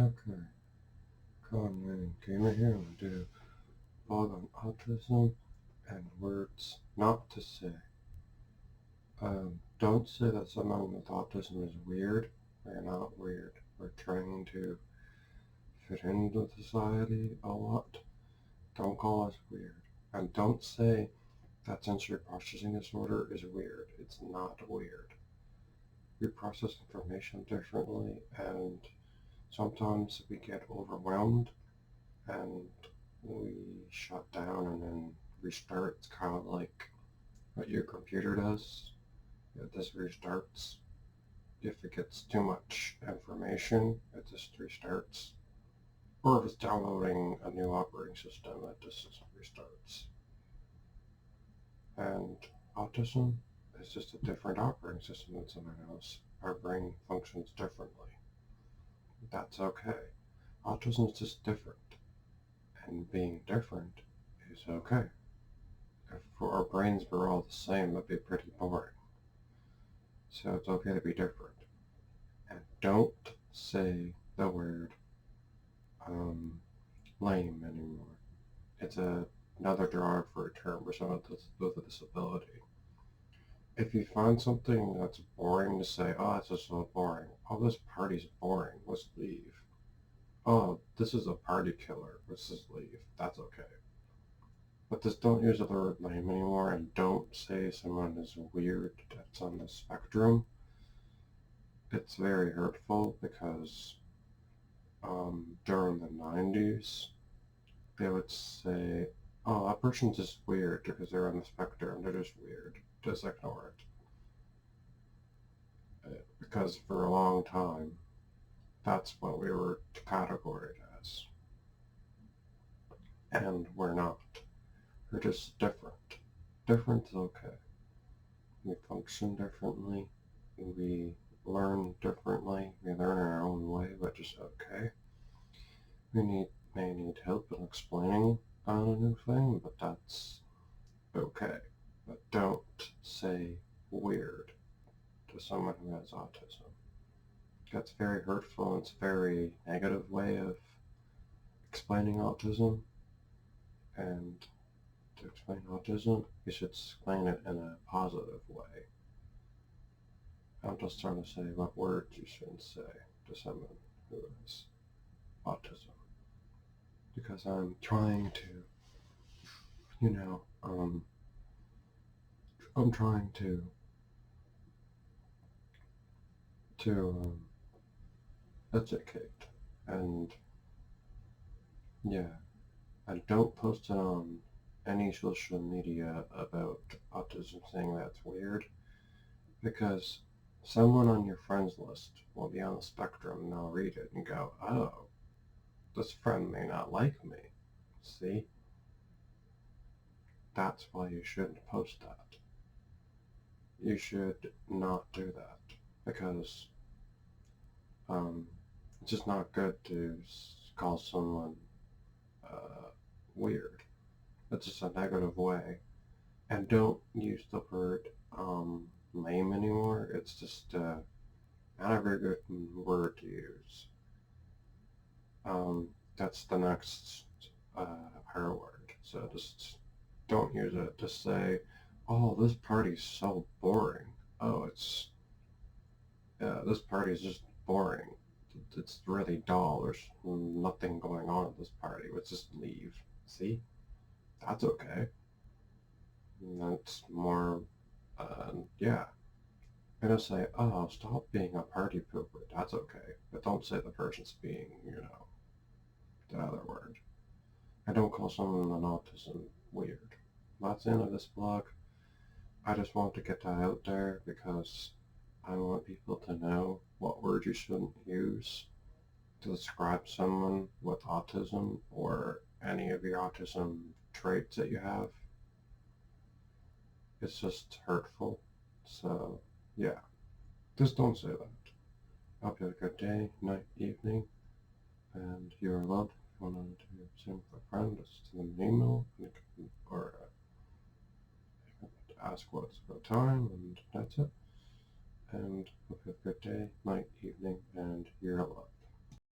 Okay, Conan Gamer here. I'm going to do a vlog on autism and words not to say. Don't say that someone with autism is weird. They're not weird. We're trying to fit into society a lot. Don't call us weird. And don't say that sensory processing disorder is weird. It's not weird. We process information differently, and sometimes we get overwhelmed and we shut down and then restart. It's kind of like what your computer does. It just restarts. If it gets too much information, it just restarts. Or if it's downloading a new operating system, it just restarts. And autism is just a different operating system than someone else. Our brain functions differently. That's okay. Autism is just different. And being different is okay. If our brains were all the same, that'd be pretty boring. So it's okay to be different. And don't say the word lame anymore. It's another derogatory term for someone with a disability. If you find something that's boring to say, oh, it's just so boring. Oh, this party's boring. Let's leave. Oh, this is a party killer. Let's just leave. That's okay. But just don't use the word lame anymore, and don't say someone is weird that's on the spectrum. It's very hurtful because during the 90s, they would say, oh, that person's just weird because they're on the spectrum. They're just weird. Just ignore it. Because for a long time, that's what we were categorized as. And we're not. We're just different. Different is okay. We function differently. We learn differently. We learn in our own way, which is okay. We may need help in explaining on a new thing, but that's okay. But don't say weird to someone who has autism. That's very hurtful, and it's a very negative way of explaining autism. And to explain autism, you should explain it in a positive way. I'm just trying to say what words you shouldn't say to someone who has autism. Because I'm trying to, I'm trying to educate, and yeah, and don't post it on any social media about autism saying that's weird, because someone on your friends list will be on the spectrum and they'll read it and go, oh, this friend may not like me. See? That's why you shouldn't post that. You should not do that, because it's just not good to call someone weird. It's just a negative way. And don't use the word lame anymore. It's just not a very good word to use. That's the next R word. So just don't use it. Just say, oh, this party's so boring. Oh, this party is just boring. It's really dull. There's nothing going on at this party. Let's just leave. See? That's okay. That's more, yeah. I'm gonna say, oh, stop being a party pooper. That's okay. But don't say the person's being, the other word. I don't call someone with autism weird. That's the end of this blog. I just want to get that out there because I want people to know what words you shouldn't use to describe someone with autism or any of your autism traits that you have. It's just hurtful. So, yeah, just don't say that. I hope you have a good day, night, evening, and you're loved. If you wanted to Zoom with a friend, just send them an email, or ask what's a good time, and that's it. And hope you have a good day, night, evening, and you're loved.